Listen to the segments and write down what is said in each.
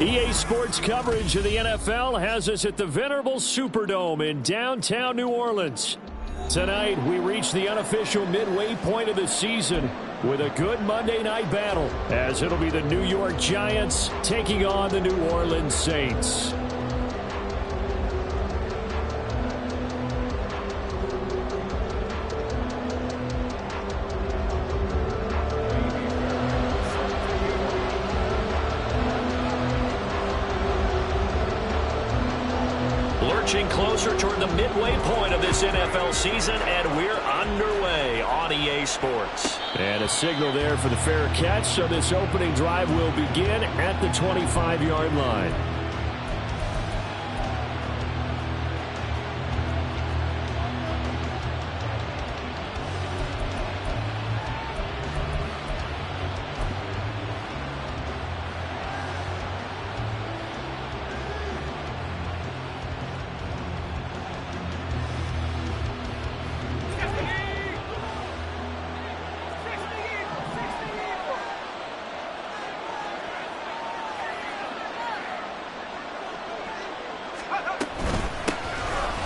EA Sports coverage of the NFL has us at the venerable Superdome in downtown New Orleans. Tonight, we reach the unofficial midway point of the season with a good Monday night battle, as it'll be the New York Giants taking on the New Orleans Saints. Lurching closer toward the midway point of this NFL season, and we're underway on EA Sports. And a signal there for the fair catch, so this opening drive will begin at the 25-yard line.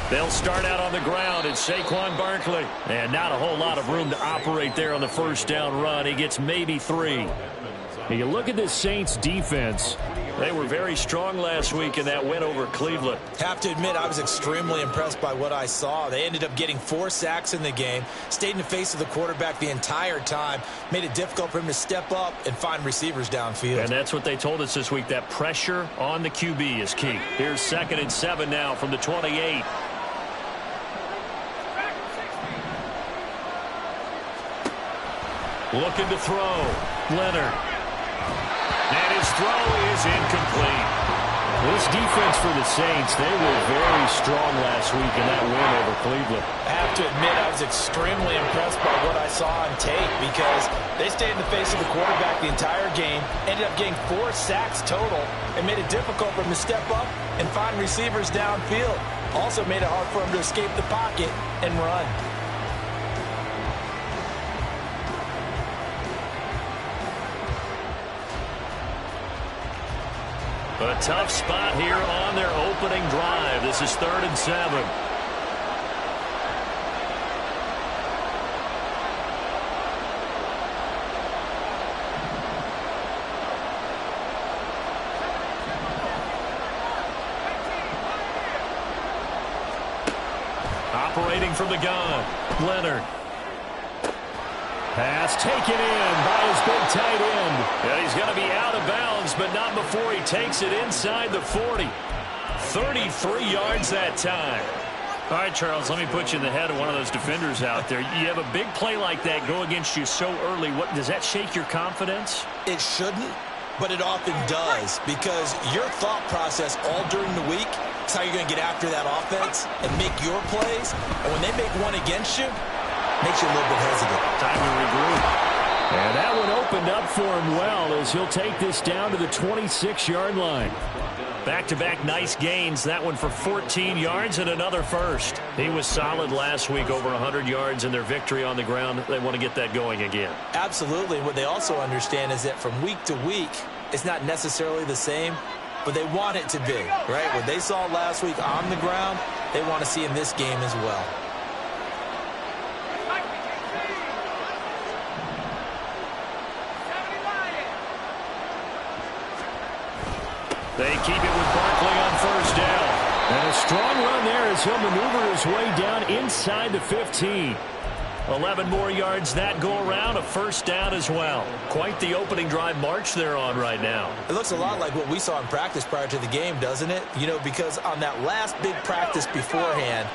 They'll start out on the ground, and Saquon Barkley. And not a whole lot of room to operate there on the first down run. He gets maybe 3. And you look at this Saints defense. They were very strong last week in that win over Cleveland. Have to admit, I was extremely impressed by what I saw. They ended up getting 4 sacks in the game, stayed in the face of the quarterback the entire time, made it difficult for him to step up and find receivers downfield. And that's what they told us this week, that pressure on the QB is key. Here's 2nd and 7 now from the 28. Looking to throw. Leonard. And his throw is incomplete. This defense for the Saints, they were very strong last week in that win over Cleveland. I have to admit, I was extremely impressed by what I saw on tape because they stayed in the face of the quarterback the entire game, ended up getting 4 sacks total, and made it difficult for him to step up and find receivers downfield. Also made it hard for him to escape the pocket and run. A tough spot here on their opening drive. This is 3rd and 7. Operating from the gun, Leonard. Pass taken in by his big tight end. And he's going to be out of bounds, but not before he takes it inside the 40. 33 yards that time. All right, Charles, let me put you in the head of one of those defenders out there. You have a big play like that go against you so early. What does that shake your confidence? It shouldn't, but it often does, because your thought process all during the week is how you're going to get after that offense and make your plays. And when they make one against you, makes you a little bit hesitant. Time to regroup. And that one opened up for him well as he'll take this down to the 26-yard line. Back-to-back nice gains. That one for 14 yards and another first. He was solid last week, over 100 yards in their victory on the ground. They want to get that going again. Absolutely. What they also understand is that from week to week, it's not necessarily the same, but they want it to be, right? What they saw last week on the ground, they want to see in this game as well. They keep it with Barkley on first down. And a strong run there as he'll maneuver his way down inside the 15. 11 more yards that go around, a first down as well. Quite the opening drive march they're on right now. It looks a lot like what we saw in practice prior to the game, doesn't it? You know, because on that last big practice beforehand,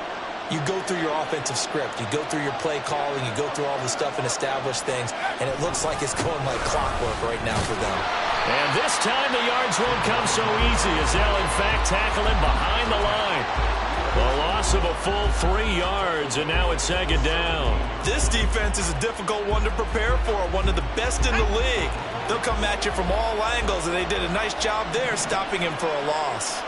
you go through your offensive script. You go through your play calling. You go through all the stuff and establish things. And it looks like it's going like clockwork right now for them. And this time the yards won't come so easy as they'll, in fact, tackle him behind the line. The loss of a full 3 yards, and now it's 2nd down. This defense is a difficult one to prepare for, one of the best in the league. They'll come at you from all angles, and they did a nice job there stopping him for a loss.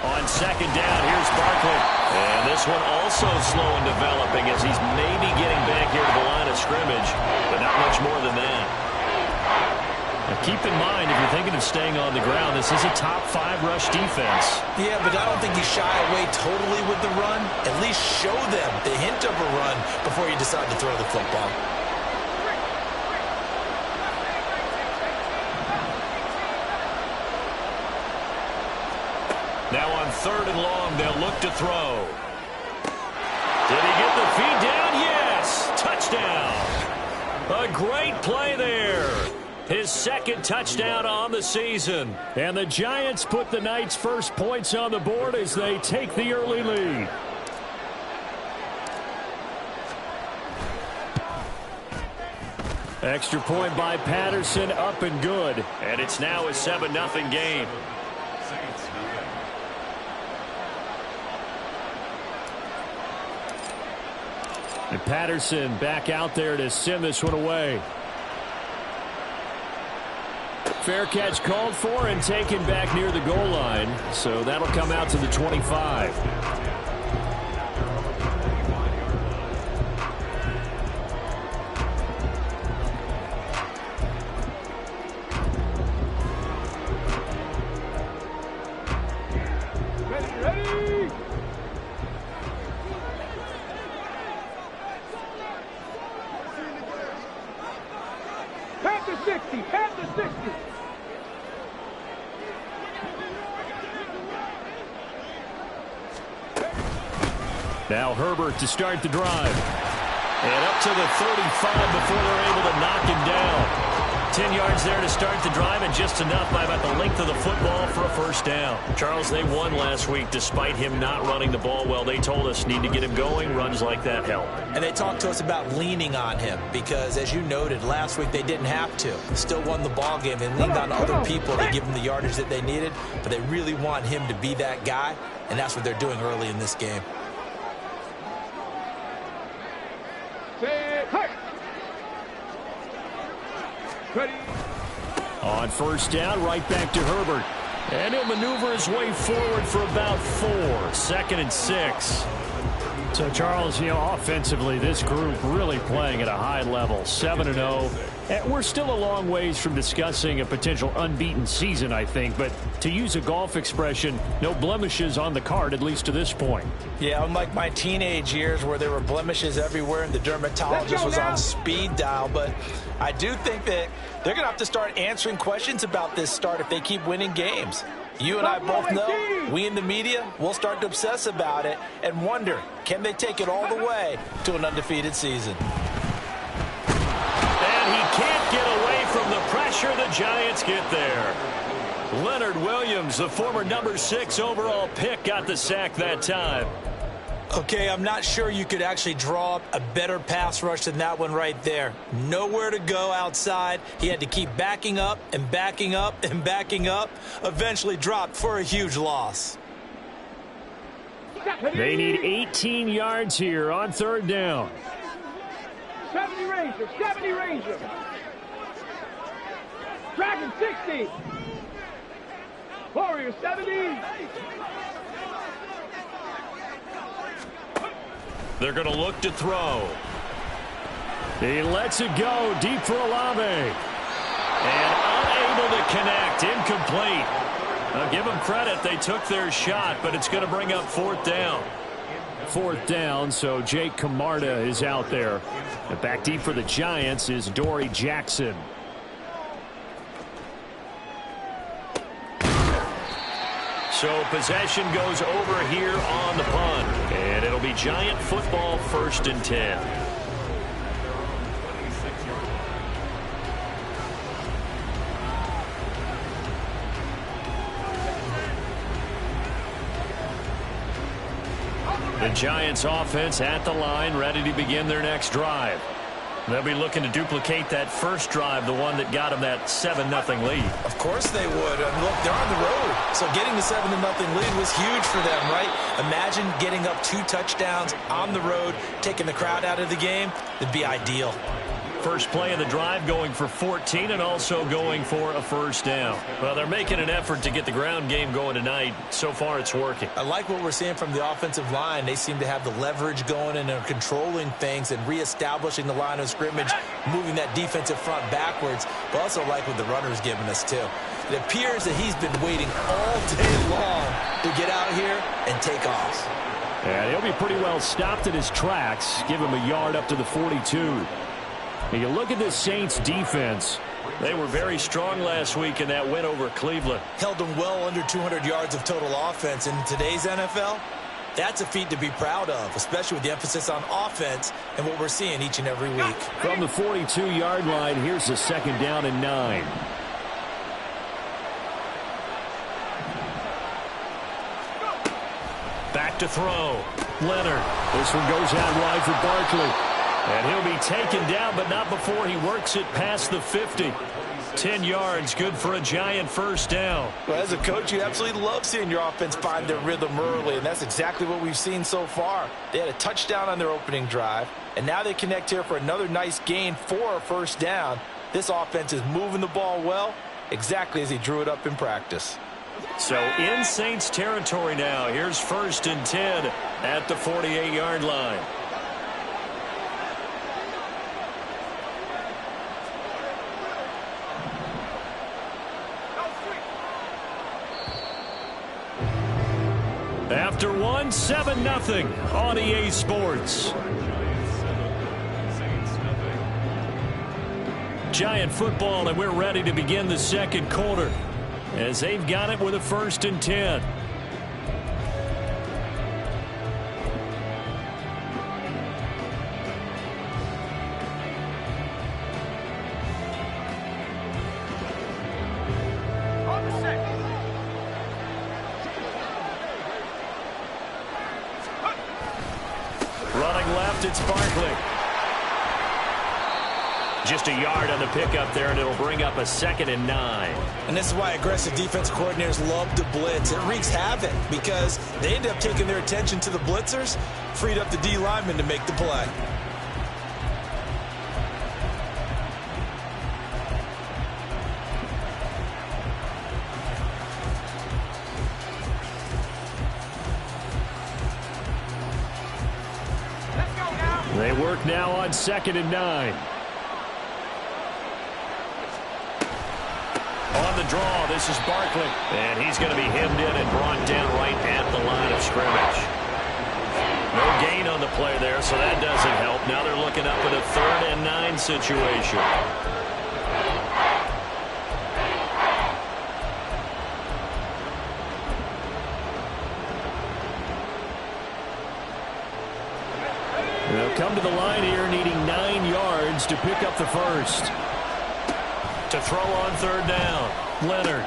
On 2nd down, here's Barkley. And this one also slow in developing as he's maybe getting back here to the line of scrimmage, but not much more than that. keep in mind, if you're thinking of staying on the ground, this is a top 5 rush defense. Yeah, but I don't think you shy away totally with the run. At least show them the hint of a run before you decide to throw the football. Now on 3rd and long, they'll look to throw. Did he get the feed down? Yes! Touchdown! A great play there. His 2nd touchdown on the season. And the Giants put the Knights' first points on the board as they take the early lead. Extra point by Patterson, up and good. And it's now a 7-0 game. And Patterson back out there to send this one away. Fair catch called for and taken back near the goal line. So that'll come out to the 25. Now Herbert to start the drive. And up to the 35 before they're able to knock him down. 10 yards there to start the drive, and just enough by about the length of the football for a first down. Charles, they won last week despite him not running the ball well. They told us need to get him going. Runs like that help. And they talked to us about leaning on him because, as you noted, last week they didn't have to. Still won the ball game. They leaned on other people to give them the yardage that they needed, but they really want him to be that guy, and that's what they're doing early in this game. On first down, right back to Herbert. And he'll maneuver his way forward for about 4. 2nd and 6. So, Charles, offensively, this group really playing at a high level. 7-0. And we're still a long ways from discussing a potential unbeaten season, I think. But to use a golf expression, no blemishes on the card, at least to this point. Yeah, unlike my teenage years where there were blemishes everywhere and the dermatologist was on speed dial. But I do think that they're going to have to start answering questions about this start if they keep winning games. You and I both know, we in the media, we'll start to obsess about it and wonder, can they take it all the way to an undefeated season? And he can't get away from the pressure. The Giants get there. Leonard Williams, the former number 6 overall pick, got the sack that time. Okay, I'm not sure you could actually draw up a better pass rush than that one right there. Nowhere to go outside. He had to keep backing up and backing up and backing up. Eventually dropped for a huge loss. They need 18 yards here on 3rd down. 70 Ranger, 70 Ranger. Dragon 60. Warrior 70. They're going to look to throw. He lets it go deep for Olave. And unable to connect. Incomplete. I'll give them credit. They took their shot, but it's going to bring up 4th down. 4th down, so Jake Camarda is out there. And back deep for the Giants is Dory Jackson. So possession goes over here on the punt. And it'll be Giant football, 1st and 10. The Giants offense at the line, ready to begin their next drive. They'll be looking to duplicate that first drive, the one that got them that 7-0 lead. Of course they would. And look, they're on the road. So getting the 7-0 lead was huge for them, right? Imagine getting up 2 touchdowns on the road, taking the crowd out of the game. It'd be ideal. first play of the drive, going for 14 and also going for a first down. Well, they're making an effort to get the ground game going tonight. So far, it's working. I like what we're seeing from the offensive line. They seem to have the leverage going and are controlling things and reestablishing the line of scrimmage, moving that defensive front backwards. But also like what the runner's giving us, too. It appears that he's been waiting all day long to get out here and take off. And he'll be pretty well stopped in his tracks. Give him a yard up to the 42. And you look at this Saints defense. They were very strong last week in that win over Cleveland. Held them well under 200 yards of total offense. In today's NFL, that's a feat to be proud of, especially with the emphasis on offense and what we're seeing each and every week. From the 42-yard line, here's the 2nd down and 9. Back to throw. Leonard. This one goes out wide for Barkley. And he'll be taken down, but not before he works it past the 50. 10 yards, good for a giant first down. Well, as a coach, you absolutely love seeing your offense find their rhythm early, and that's exactly what we've seen so far. They had a touchdown on their opening drive, and now they connect here for another nice gain for a first down. This offense is moving the ball well, exactly as he drew it up in practice. So in Saints territory now. Here's 1st and 10 at the 48-yard line. After one, 7-0 on EA Sports. Giant football, and we're ready to begin the second quarter as they've got it with a 1st and 10. Running left, it's Barkley. Just a yard on the pickup there, and it'll bring up a 2nd and 9. And this is why aggressive defense coordinators love to blitz. It wreaks havoc because they end up taking their attention to the blitzers, freed up the D lineman to make the play. They work now on 2nd and 9. On the draw, this is Barkley. And he's going to be hemmed in and brought down right at the line of scrimmage. No gain on the play there, so that doesn't help. Now they're looking up at a 3rd and 9 situation. They'll come to the line here needing 9 yards to pick up the first. To throw on 3rd down, Leonard.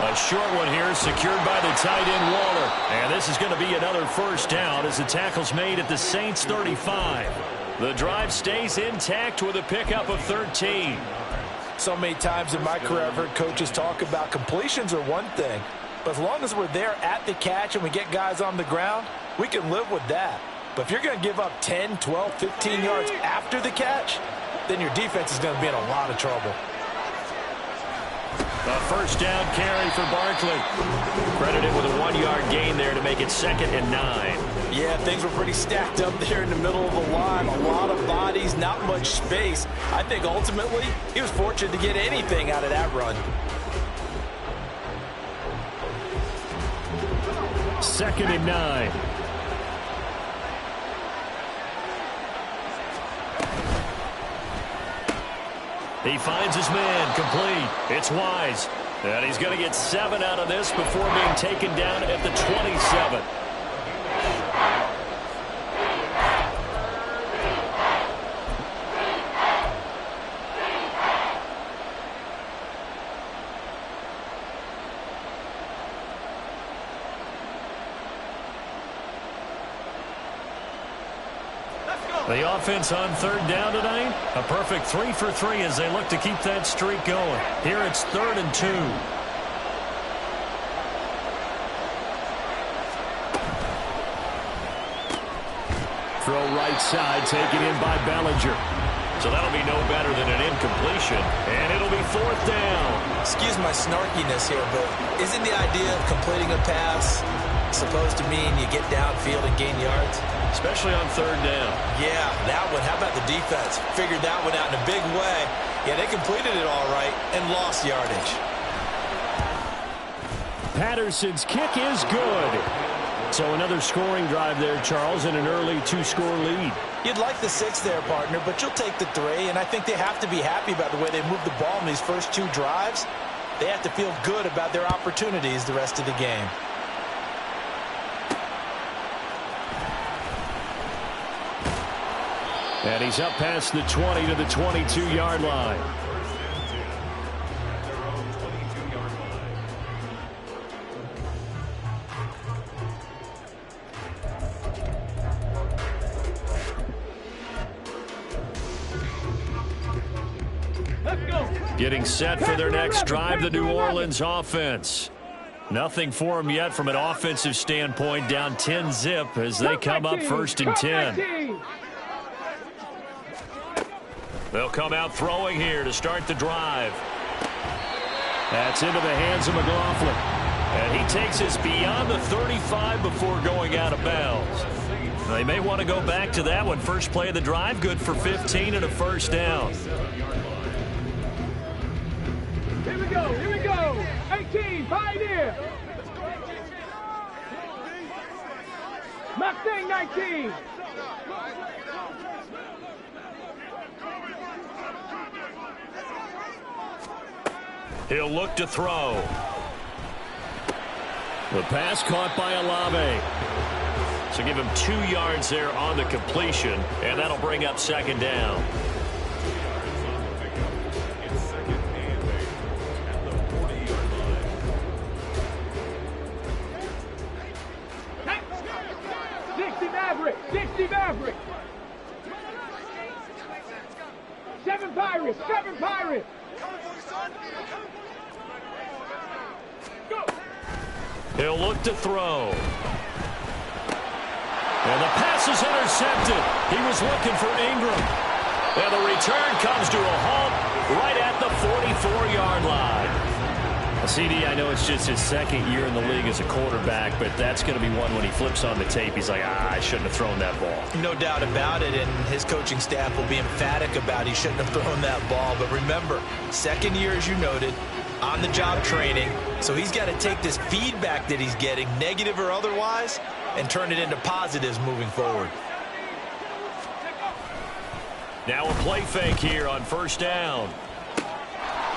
A short one here, secured by the tight end Waller. And this is going to be another first down as the tackle's made at the Saints 35. The drive stays intact with a pickup of 13. So many times in my career I've heard coaches talk about completions are one thing, but as long as we're there at the catch and we get guys on the ground, we can live with that. But if you're going to give up 10, 12, 15 yards after the catch, then your defense is going to be in a lot of trouble. A first down carry for Barkley. Credited with a 1-yard gain there to make it 2nd and 9. Yeah, things were pretty stacked up there in the middle of the line. A lot of bodies, not much space. I think ultimately he was fortunate to get anything out of that run. 2nd and 9. He finds his man, complete. It's Wise. And he's going to get 7 out of this before being taken down at the 27. The offense on 3rd down tonight, a perfect 3 for 3 as they look to keep that streak going. Here it's 3rd and 2. Throw right side, taken in by Bellinger. So that'll be no better than an incompletion. And it'll be 4th down. Excuse my snarkiness here, but isn't the idea of completing a pass supposed to mean you get downfield and gain yards? Especially on 3rd down. Yeah, that one. How about the defense? Figured that one out in a big way. Yeah, they completed it all right and lost yardage. Patterson's kick is good. So another scoring drive there, Charles, and an early 2-score lead. You'd like the 6 there, partner, but you'll take the 3, and I think they have to be happy about the way they moved the ball in these first 2 drives. They have to feel good about their opportunities the rest of the game. And he's up past the 20 to the 22-yard line. Getting set for their next drive, the New Orleans offense. Nothing for them yet from an offensive standpoint, down 10-zip as they come up 1st and 10. They'll come out throwing here to start the drive. That's into the hands of McLaughlin. And he takes us beyond the 35 before going out of bounds. They may want to go back to that one. First play of the drive, good for 15 and a 1st down. Here we go. 18, Pioneer. Mustang 19. He'll look to throw. The pass caught by Olave. So give him 2 yards there on the completion, and that'll bring up 2nd down. Maverick. 7 Pirates. Go. He'll look to throw. And the pass is intercepted. He was looking for Ingram. And the return comes to a halt right at the 44-yard line. CD, I know it's just his 2nd year in the league as a quarterback, but that's going to be one when he flips on the tape, he's like, I shouldn't have thrown that ball. No doubt about it, and his coaching staff will be emphatic about he shouldn't have thrown that ball. But remember, 2nd year, as you noted, on-the-job training, so he's got to take this feedback that he's getting, negative or otherwise, and turn it into positives moving forward. Now a play fake here on 1st down.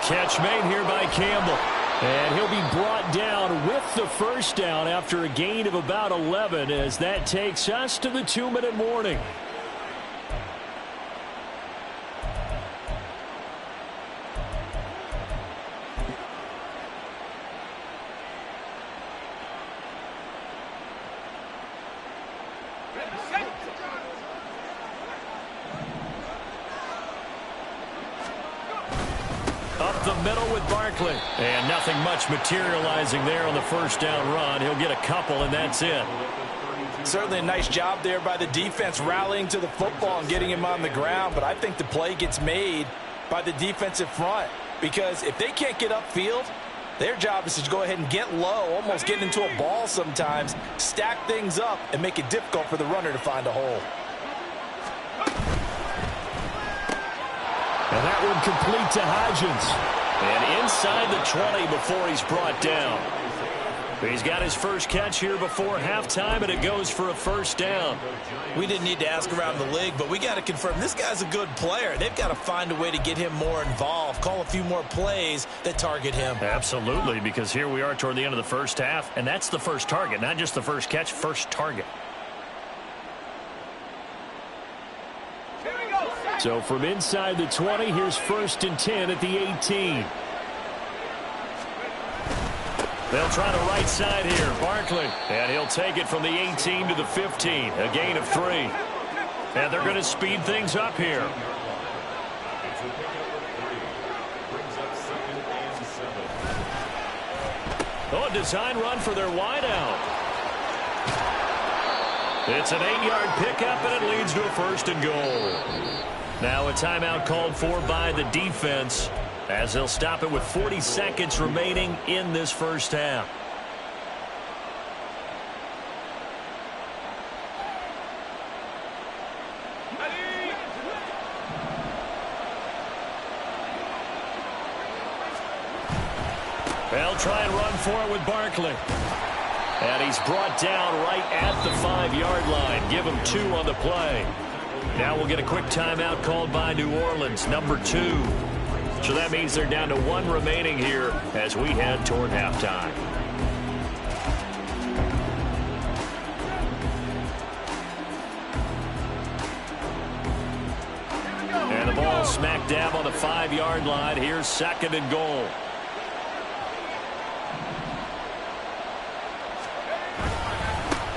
Catch made here by Gaml. And he'll be brought down with the 1st down after a gain of about 11 as that takes us to the 2-minute warning. Up the middle with Barkley. And nothing much materializing there on the 1st down run. He'll get a couple, and that's it. Certainly a nice job there by the defense rallying to the football and getting him on the ground. But I think the play gets made by the defensive front. Because if they can't get upfield, their job is to go ahead and get low, almost get into a ball sometimes, stack things up, and make it difficult for the runner to find a hole. And that one complete to Hodgins. And inside the 20 before he's brought down. He's got his first catch here before halftime, and it goes for a 1st down. We didn't need to ask around the league, but we got to confirm this guy's a good player. They've got to find a way to get him more involved, call a few more plays that target him. Absolutely, because here we are toward the end of the 1st half, and that's the first target, not just the first catch, first target. So from inside the 20, here's 1st and 10 at the 18. They'll try the right side here. Barkley. And he'll take it from the 18 to the 15. A gain of 3. And they're going to speed things up here. Oh, a design run for their wideout. It's an 8-yard pickup, and it leads to a 1st and goal. Now a timeout called for by the defense as they'll stop it with 40 seconds remaining in this first half. They'll try and run for it with Barkley. And he's brought down right at the 5-yard line. Give him 2 on the play. Now we'll get a quick timeout called by New Orleans, number 2. So that means they're down to 1 remaining here as we head toward halftime. And the ball smack dab on the 5-yard line. Here's 2nd and goal.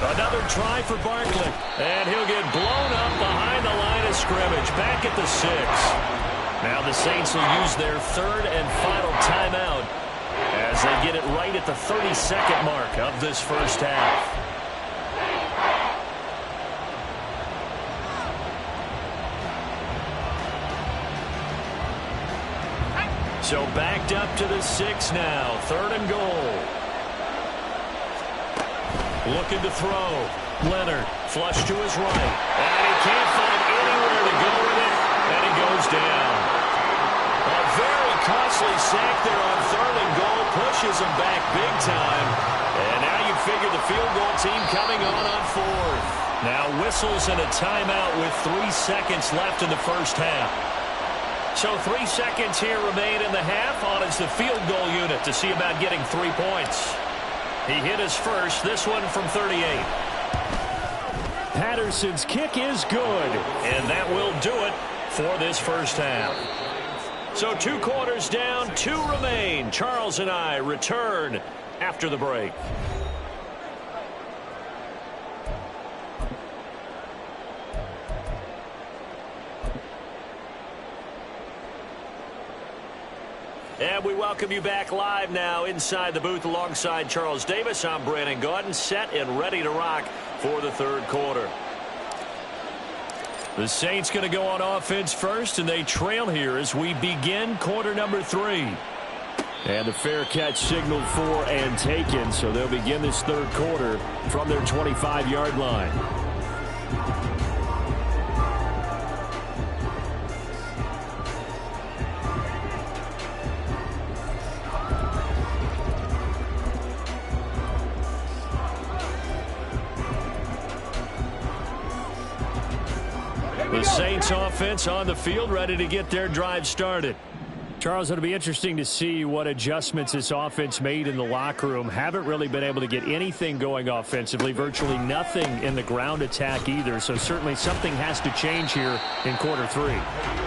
Another try for Barkley. And he'll get blown up behind the line of scrimmage. Back at the 6. Now the Saints will use their 3rd and final timeout as they get it right at the 30-second mark of this first half. So backed up to the 6 now. 3rd and goal. Looking to throw. Leonard flush to his right. And he can't find anywhere to go with it. And he goes down. A very costly sack there on 3rd and goal. Pushes him back big time. And now you figure the field goal team coming on 4th. Now whistles and a timeout with 3 seconds left in the first half. So 3 seconds here remain in the half. On is the field goal unit to see about getting 3 points. He hit his first, this one from 38. Patterson's kick is good, and that will do it for this first half. So 2 quarters down, 2 remain. Charles and I return after the break. And we welcome you back live now inside the booth alongside Charles Davis. I'm Brandon Gaudin, set and ready to rock for the 3rd quarter. The Saints going to go on offense first, and they trail here as we begin quarter number 3. And the fair catch signaled for and taken, so they'll begin this 3rd quarter from their 25-yard line. The Saints offense on the field, ready to get their drive started. Charles, it'll be interesting to see what adjustments this offense made in the locker room. Haven't really been able to get anything going offensively, virtually nothing in the ground attack either. So certainly something has to change here in quarter 3.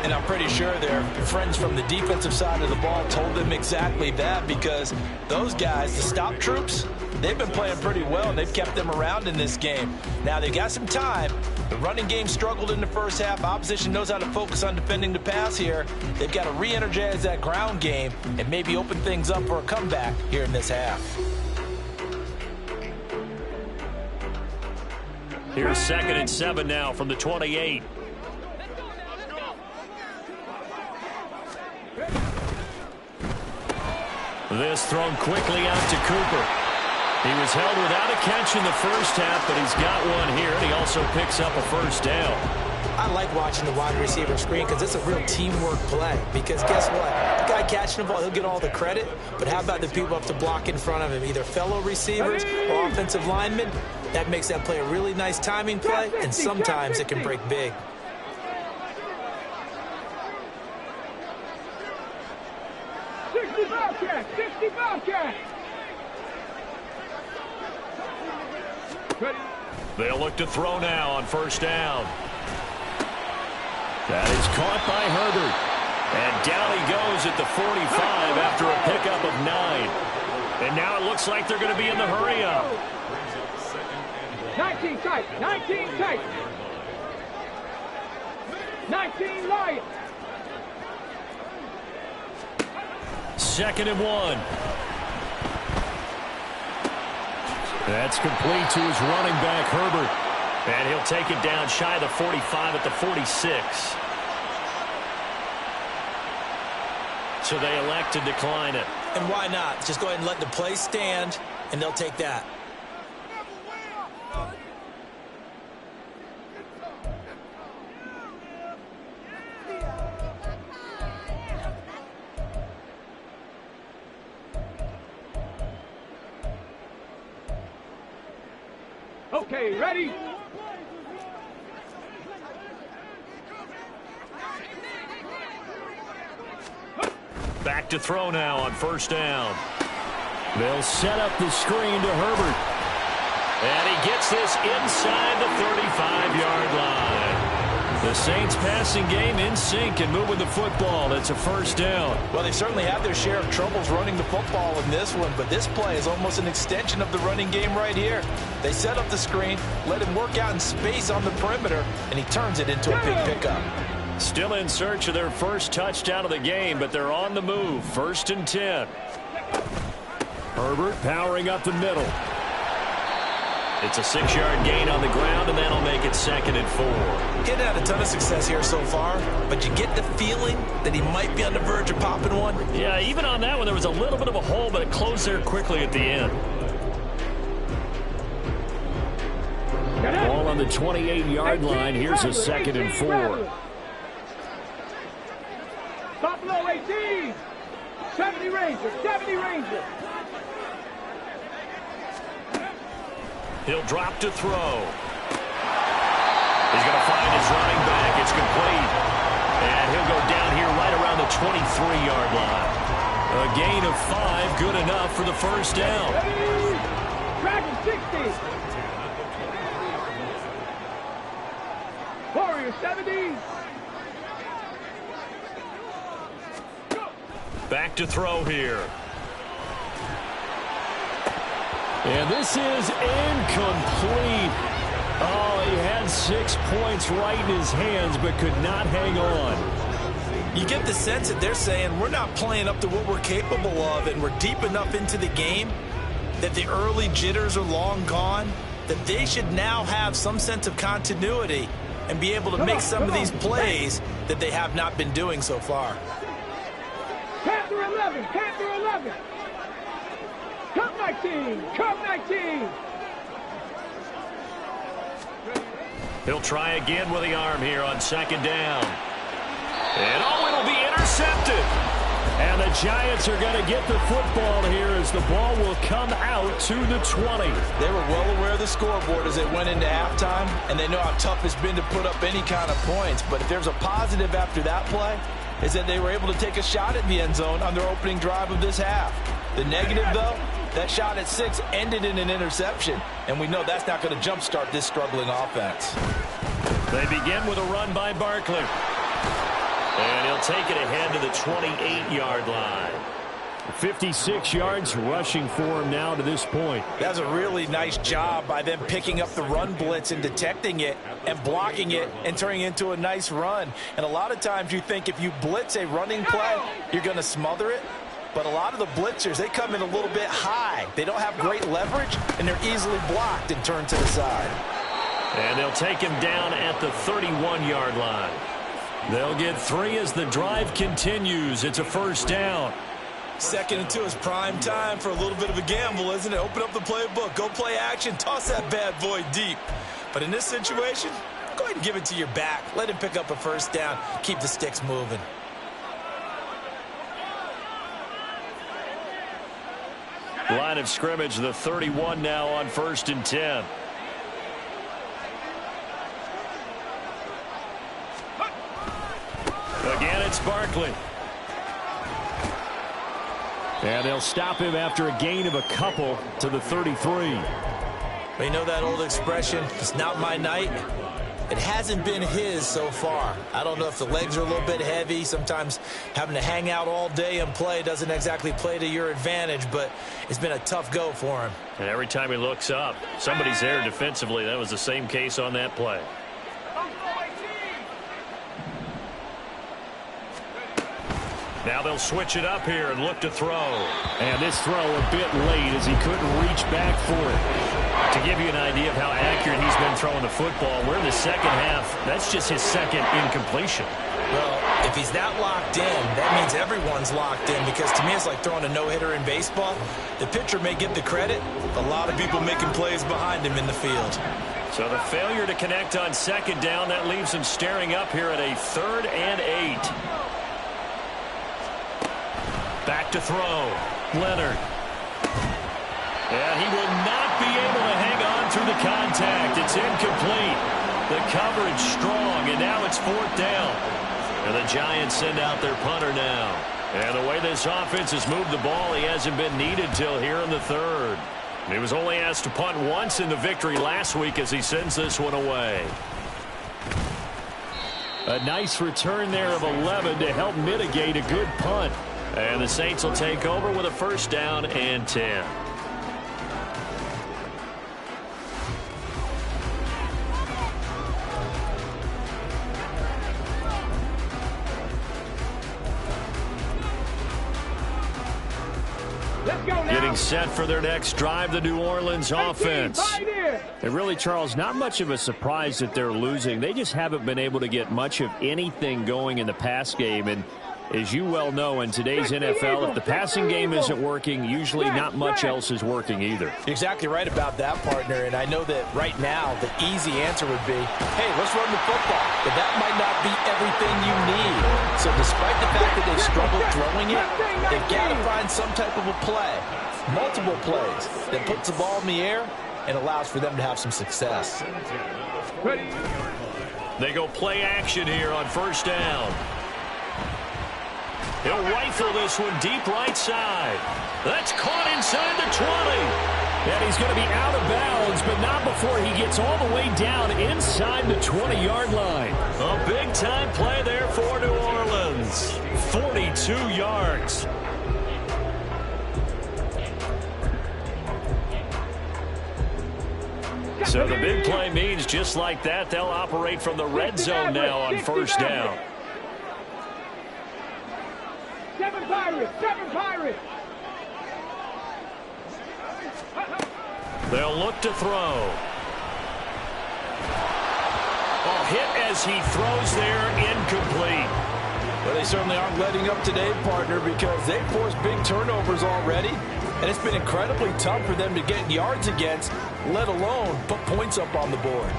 And I'm pretty sure their friends from the defensive side of the ball told them exactly that, because those guys, the stop troops, they've been playing pretty well, and they've kept them around in this game. Now they've got some time. The running game struggled in the first half. Opposition knows how to focus on defending the pass here. They've got to re-energize that ground game and maybe open things up for a comeback here in this half. Here's 2nd and 7 now from the 28. This thrown quickly out to Cooper. He was held without a catch in the first half, but he's got one here, and he also picks up a first down. I like watching the wide receiver screen because it's a real teamwork play. Because guess what? The guy catching the ball, he'll get all the credit. But how about the people up to block in front of him, either fellow receivers or offensive linemen? That makes that play a really nice timing play, and sometimes it can break big. They'll look to throw now on first down. That is caught by Herbert. And down he goes at the 45 after a pickup of 9. And now it looks like they're going to be in the hurry-up. 19 tight, 19 tight. 19 Lions. 2nd and 1. That's complete to his running back, Herbert. And he'll take it down shy of the 45 at the 46. so they elect to decline it. And why not? Just go ahead and let the play stand, and they'll take that. Okay, ready? Back to throw now on first down. They'll set up the screen to Herbert. And he gets this inside the 35-yard line. The Saints passing game in sync and moving the football. It's a first down. Well, they certainly have their share of troubles running the football in this one, but this play is almost an extension of the running game right here. They set up the screen, let him work out in space on the perimeter, and he turns it into a big pickup. Still in search of their first touchdown of the game, but they're on the move. First and 10. Herbert powering up the middle. It's a 6-yard gain on the ground, and that'll make it 2nd and 4. He's had a ton of success here so far, but you get the feeling that he might be on the verge of popping one. Yeah, even on that one, there was a little bit of a hole, but it closed there quickly at the end. Ball on the 28-yard line. Here's a 2nd and 4. Buffalo 18. 70 Rangers. 70 Rangers. He'll drop to throw. He's going to find his running back. It's complete. And he'll go down here right around the 23-yard line. A gain of 5, good enough for the first down. Dragon 60. Warriors 70. Back to throw here. And this is incomplete. Oh, he had 6 points right in his hands, but could not hang on. You get the sense that they're saying we're not playing up to what we're capable of, and we're deep enough into the game that the early jitters are long gone, that they should now have some sense of continuity and be able to make some of these plays that they have not been doing so far. Panther 11. Panther 11. Cup 19. Cup 19. He'll try again with the arm here on 2nd down. And oh, it'll be intercepted. And the Giants are going to get the football here as the ball will come out to the 20. They were well aware of the scoreboard as they went into halftime, and they know how tough it's been to put up any kind of points. But if there's a positive after that play, is that they were able to take a shot at the end zone on their opening drive of this half. The negative, though, that shot at 6 ended in an interception, and we know that's not going to jumpstart this struggling offense. They begin with a run by Barkley. And he'll take it ahead to the 28-yard line. 56 yards rushing for him now to this point. That's a really nice job by them picking up the run blitz and detecting it and blocking it and turning it into a nice run. And a lot of times you think if you blitz a running play, you're going to smother it. But a lot of the blitzers, they come in a little bit high. They don't have great leverage, and they're easily blocked and turned to the side. And they'll take him down at the 31-yard line. They'll get 3 as the drive continues. It's a first down. 2nd and 2 is prime time for a little bit of a gamble, isn't it? Open up the playbook, go play action, toss that bad boy deep. But in this situation, go ahead and give it to your back. Let him pick up a first down. Keep the sticks moving. Line of scrimmage, the 31 now on 1st and 10. Again, it's Barkley. And they'll stop him after a gain of a couple to the 33. You know that old expression, it's not my night? It hasn't been his so far. I don't know if the legs are a little bit heavy. Sometimes having to hang out all day and play doesn't exactly play to your advantage, but it's been a tough go for him. And every time he looks up, somebody's there defensively. That was the same case on that play. Now they'll switch it up here and look to throw. And this throw a bit late as he couldn't reach back for it. To give you an idea of how accurate he's been throwing the football, we're in the second half. That's just his 2nd incompletion. Well, if he's that locked in, that means everyone's locked in, because to me it's like throwing a no-hitter in baseball. The pitcher may get the credit, a lot of people making plays behind him in the field. So the failure to connect on second down, that leaves him staring up here at a 3rd and 8. Back to throw. Leonard. And he will not be able to hang on through the contact. It's incomplete. The coverage strong, and now it's 4th down. And the Giants send out their punter now. And the way this offense has moved the ball, he hasn't been needed till here in the 3rd. He was only asked to punt once in the victory last week as he sends this one away. A nice return there of 11 to help mitigate a good punt. And the Saints will take over with a 1st down and 10. Getting set for their next drive, the New Orleans offense. And really, Charles, not much of a surprise that they're losing. They just haven't been able to get much of anything going in the pass game. And as you well know, in today's NFL, if the passing game isn't working, usually not much else is working either. You're exactly right about that, partner. And I know that right now the easy answer would be, hey, let's run the football. But that might not be everything you need. So despite the fact that they've struggled throwing it, they've got to find some type of a play, multiple plays, that puts the ball in the air and allows for them to have some success. They go play action here on 1st down. He'll rifle this one deep right side. That's caught inside the 20. And he's going to be out of bounds, but not before he gets all the way down inside the 20-yard line. A big-time play there for New Orleans. 42 yards. So the big play means just like that, they'll operate from the red zone now on 1st down. 7 Pirates! 7 Pirates! They'll look to throw. Oh, hit as he throws there, incomplete. Well, they certainly aren't letting up today, partner, because they've forced big turnovers already. And it's been incredibly tough for them to get yards against, let alone put points up on the board.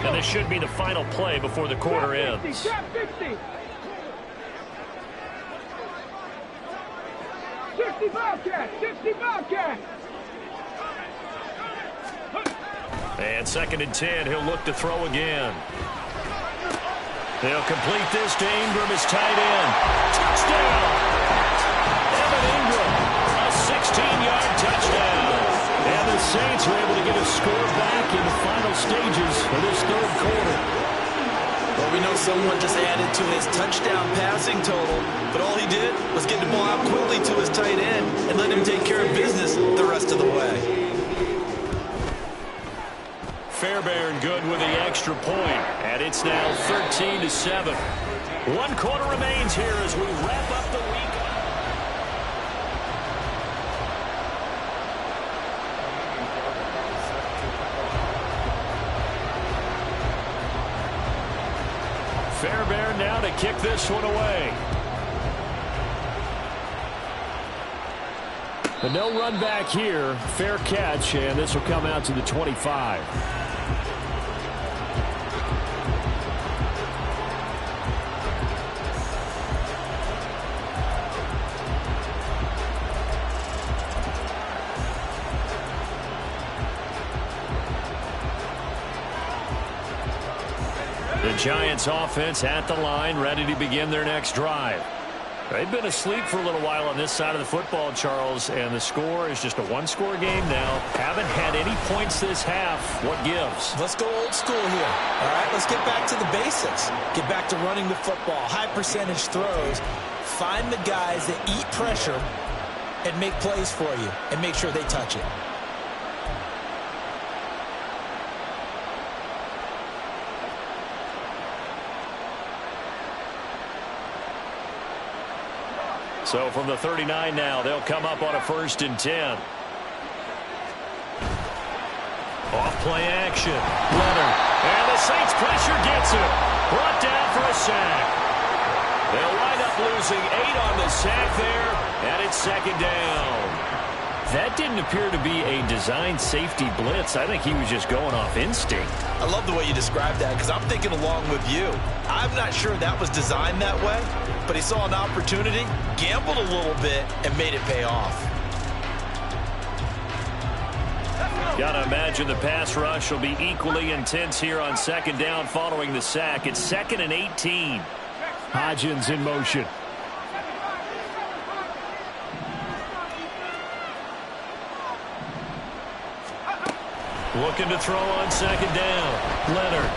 And this should be the final play before the quarter ends. 60. 60 Bobcats! 60 Bobcats! And 2nd and 10, he'll look to throw again. They'll complete this to Ingram, his tight end. Touchdown! Evan Ingram, a 16-yard touchdown. And the Saints are able to get a score back in the final stages of this 3rd quarter. Well, we know someone just added to his touchdown passing total, but all he did was get the ball out quickly to his tight end and let him take care of business the rest of the way. Fairbairn good with the extra point, and it's now 13-7. 1 quarter remains here as we wrap up the week. Fairbairn now to kick this one away. But no run back here. Fair catch, and this will come out to the 25. The Giants offense at the line, ready to begin their next drive. They've been asleep for a little while on this side of the football, Charles, and the score is just a 1-score game now. Haven't had any points this half. What gives? Let's go old school here. All right, let's get back to the basics. Get back to running the football, high percentage throws. Find the guys that eat pressure and make plays for you and make sure they touch it. So from the 39 now, they'll come up on a 1st and 10. play action. Leonard. And the Saints pressure gets him. Brought down for a sack. They'll wind up losing 8 on the sack there, and it's second down. That didn't appear to be a designed safety blitz. I think he was just going off instinct. I love the way you described that because I'm thinking along with you. I'm not sure that was designed that way, but he saw an opportunity, gambled a little bit, and made it pay off. Got to imagine the pass rush will be equally intense here on second down following the sack. It's 2nd and 18. Hodgins in motion. Looking to throw on second down. Leonard.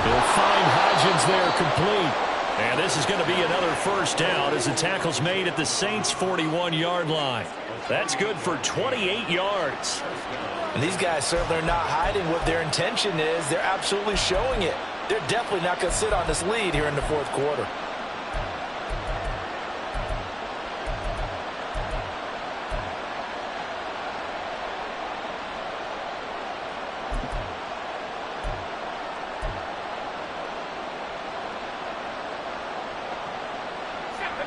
He'll find Hodgins there complete. And this is going to be another first down as the tackle's made at the Saints' 41-yard line. That's good for 28 yards. And these guys certainly are not hiding what their intention is. They're absolutely showing it. They're definitely not going to sit on this lead here in the fourth quarter.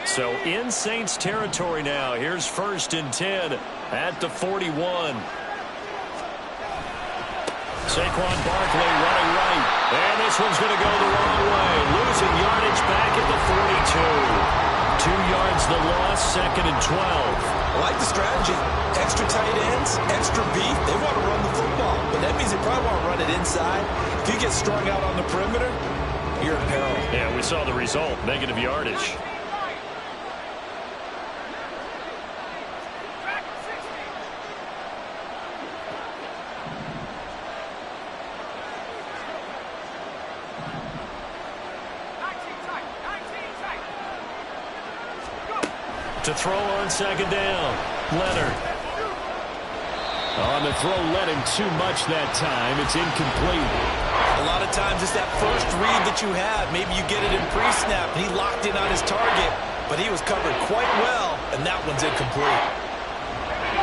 So in Saints territory now. Here's 1st and 10 at the 41. Saquon Barkley running right. And this one's going to go the wrong way. Losing yardage back at the 42. 2 yards the loss, 2nd and 12. I like the strategy. Extra tight ends, extra beef. They want to run the football, but that means they probably want to run it inside. If you get strung out on the perimeter, you're in peril. Yeah, we saw the result, negative yardage. To throw on second down. Leonard. On the throw, led him too much that time. It's incomplete. A lot of times it's that first read that you have. Maybe you get it in pre-snap, and he locked in on his target, but he was covered quite well, and that one's incomplete.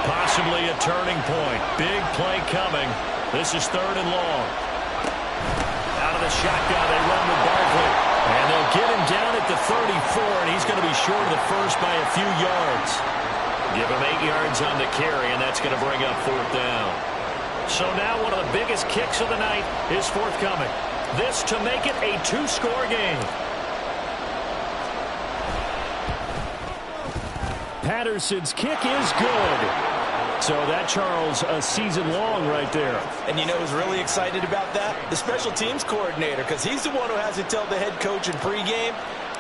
Possibly a turning point. Big play coming. This is 3rd and long. Out of the shotgun, they run with Barkley. And they'll get him down at the 34, and he's going to be short of the first by a few yards. Give him 8 yards on the carry, and that's going to bring up 4th down. So now one of the biggest kicks of the night is forthcoming. This to make it a 2-score game. Patterson's kick is good. So that, Charles, a season long right there. And you know who's really excited about that? The special teams coordinator, because he's the one who has to tell the head coach in pregame,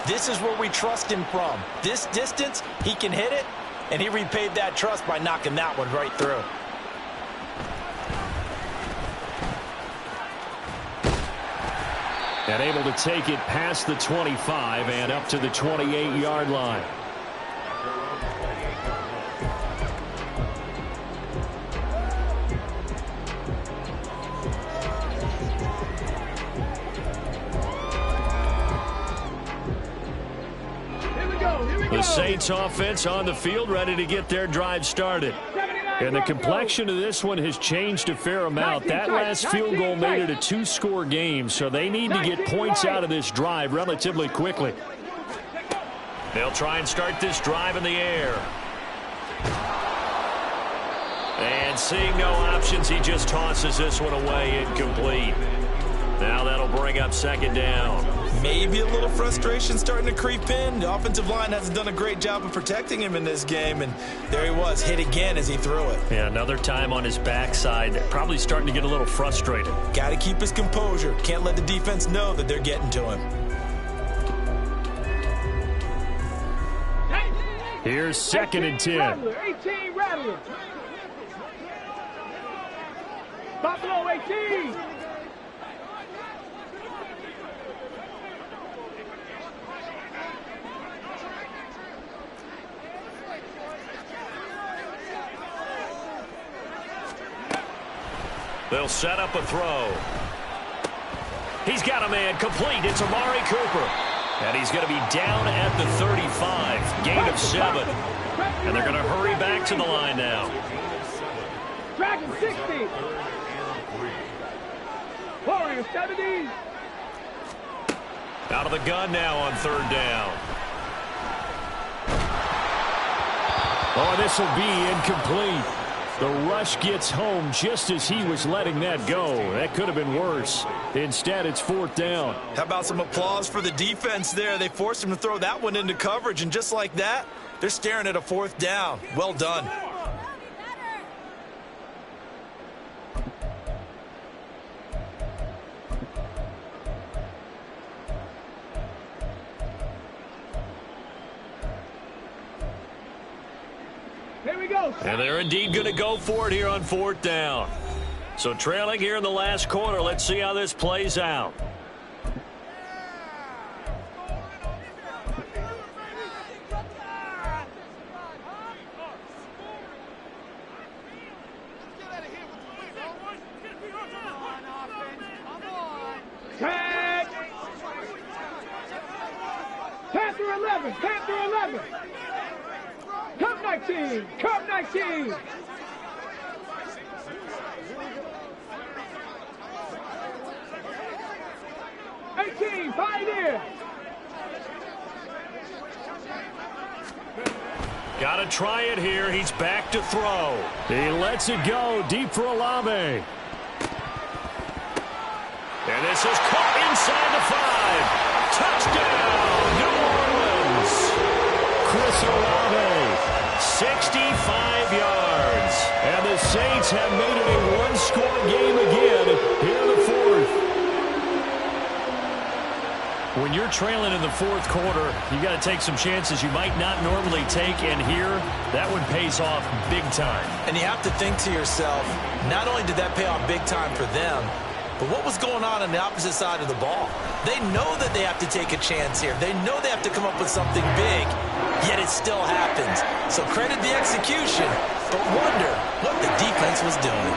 this is where we trust him from. This distance, he can hit it, and he repaid that trust by knocking that one right through. And able to take it past the 25 and up to the 28-yard line. The Saints offense on the field, ready to get their drive started. And the complexion of this one has changed a fair amount. That last field goal made it a 2-score game, so they need to get points out of this drive relatively quickly. They'll try and start this drive in the air. And seeing no options, he just tosses this one away, incomplete. Now that'll bring up second down. Maybe a little frustration starting to creep in. The offensive line hasn't done a great job of protecting him in this game, and there he was, hit again as he threw it. Yeah, another time on his backside, probably starting to get a little frustrated. Got to keep his composure. Can't let the defense know that they're getting to him. Here's 2nd and 10. Rattler, 18, Rattler. Buffalo, 18. They'll set up a throw. He's got a man complete. It's Amari Cooper. And he's going to be down at the 35. Gain of 7. And they're going to hurry back to the line now. Dragon 60. Warrior 70. Out of the gun now on third down. Oh, this will be incomplete. The rush gets home just as he was letting that go. That could have been worse. Instead, it's fourth down. How about some applause for the defense there? They forced him to throw that one into coverage, and just like that, they're staring at a fourth down. Well done. Here we go. And they're indeed going to go for it here on fourth down. So trailing here in the last quarter. Let's see how this plays out. Tag. Panther 11. Panther 11. Cup 19. Cup 19. Pioneer. Got to try it here. He's back to throw. He lets it go deep for Olave. And this is caught inside the 5. Touchdown, New Orleans. Chris Olave, 65 yards. And the Saints have made it a one-score game again here in the fourth. When you're trailing in the fourth quarter, you got to take some chances you might not normally take, and here, that one pays off big time. And you have to think to yourself, not only did that pay off big time for them, but what was going on the opposite side of the ball? They know that they have to take a chance here. They know they have to come up with something big, yet it still happens. So credit the execution, but wonder what the defense was doing.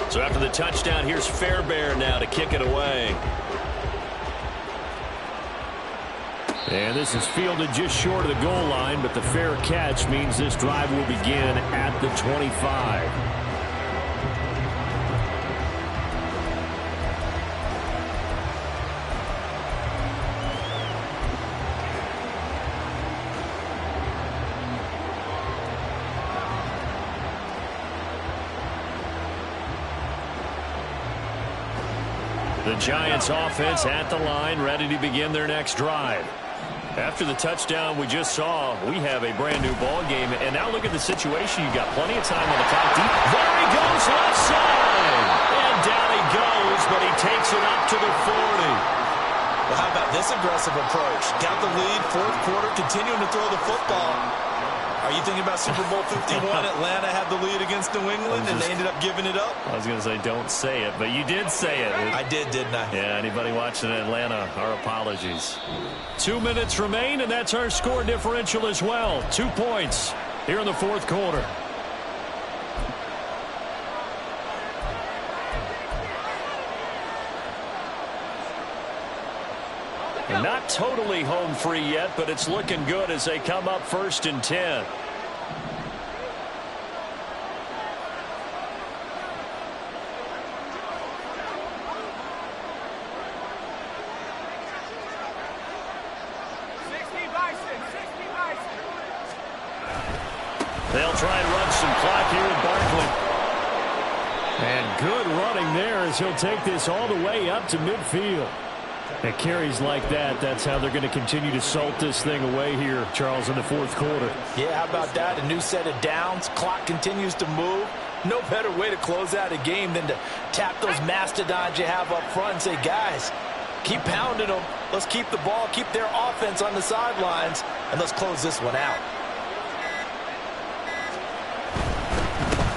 So after the touchdown, here's Fairbairn now to kick it away. And this is fielded just short of the goal line, but the fair catch means this drive will begin at the 25. The Giants offense at the line, ready to begin their next drive. After the touchdown we just saw, we have a brand new ball game. And now look at the situation. You've got plenty of time on the clock. Deep. There he goes, left side. And down he goes, but he takes it up to the 40. Well, how about this aggressive approach? Got the lead, fourth quarter, continuing to throw the football. Are you thinking about Super Bowl 51? Atlanta had the lead against New England, and they ended up giving it up? I was going to say, don't say it, but you did say it. I did, didn't I? Yeah, anybody watching in Atlanta, our apologies. 2 minutes remain, and that's our score differential as well. 2 points here in the fourth quarter. Not totally home free yet, but it's looking good as they come up 1st and 10. They'll try and run some clock here with Barkley. And good running there as he'll take this all the way up to midfield. At carries like that, that's how they're going to continue to salt this thing away here, Charles, in the fourth quarter. Yeah, how about that? A new set of downs. Clock continues to move. No better way to close out a game than to tap those mastodons you have up front and say, guys, keep pounding them. Let's keep the ball, keep their offense on the sidelines, and let's close this one out.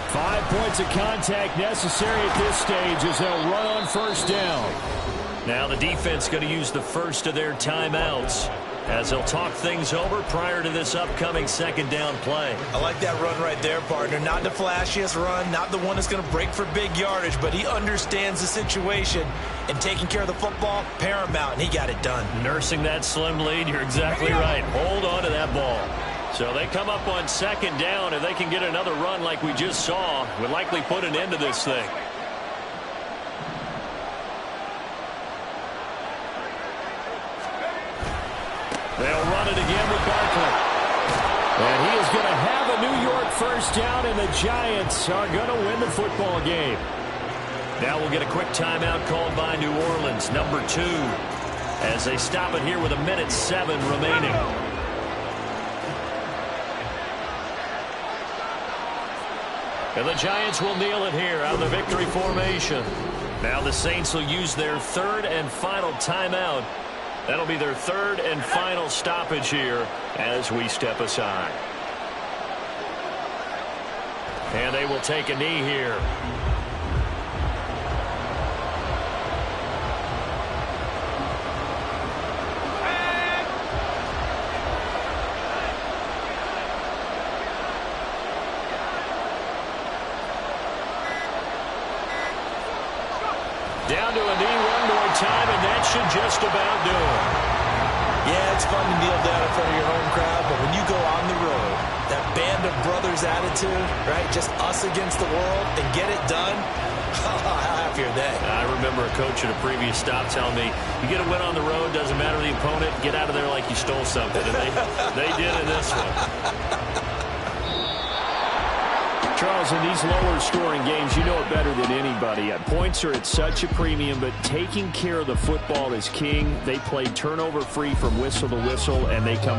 5 points of contact necessary at this stage as they'll run on first down. Now the defense going to use the first of their timeouts as they'll talk things over prior to this upcoming second down play. I like that run right there, partner. Not the flashiest run, not the one that's going to break for big yardage, but he understands the situation, and taking care of the football, paramount, and he got it done. Nursing that slim lead, you're exactly right. Hold on to that ball. So they come up on second down. If they can get another run like we just saw, would likely put an end to this thing. They'll run it again with Barkley. And he is going to have a New York first down, and the Giants are going to win the football game. Now we'll get a quick timeout called by New Orleans, number 2, as they stop it here with 1:07 remaining. And the Giants will kneel it here out of the victory formation. Now the Saints will use their third and final timeout. That'll be their third and final stoppage here as we step aside. And they will take a knee here. Down to a knee one more time, and that should just about do it. Yeah, it's fun to kneel down in front of your home crowd, but when you go on the road, that band of brothers attitude, right, just us against the world, and get it done, how happy are they? I remember a coach at a previous stop telling me, you get a win on the road, doesn't matter the opponent, get out of there like you stole something, and they did in this one. Charles, in these lower-scoring games, you know it better than anybody. Points are at such a premium, but taking care of the football is king. They play turnover-free from whistle to whistle, and they come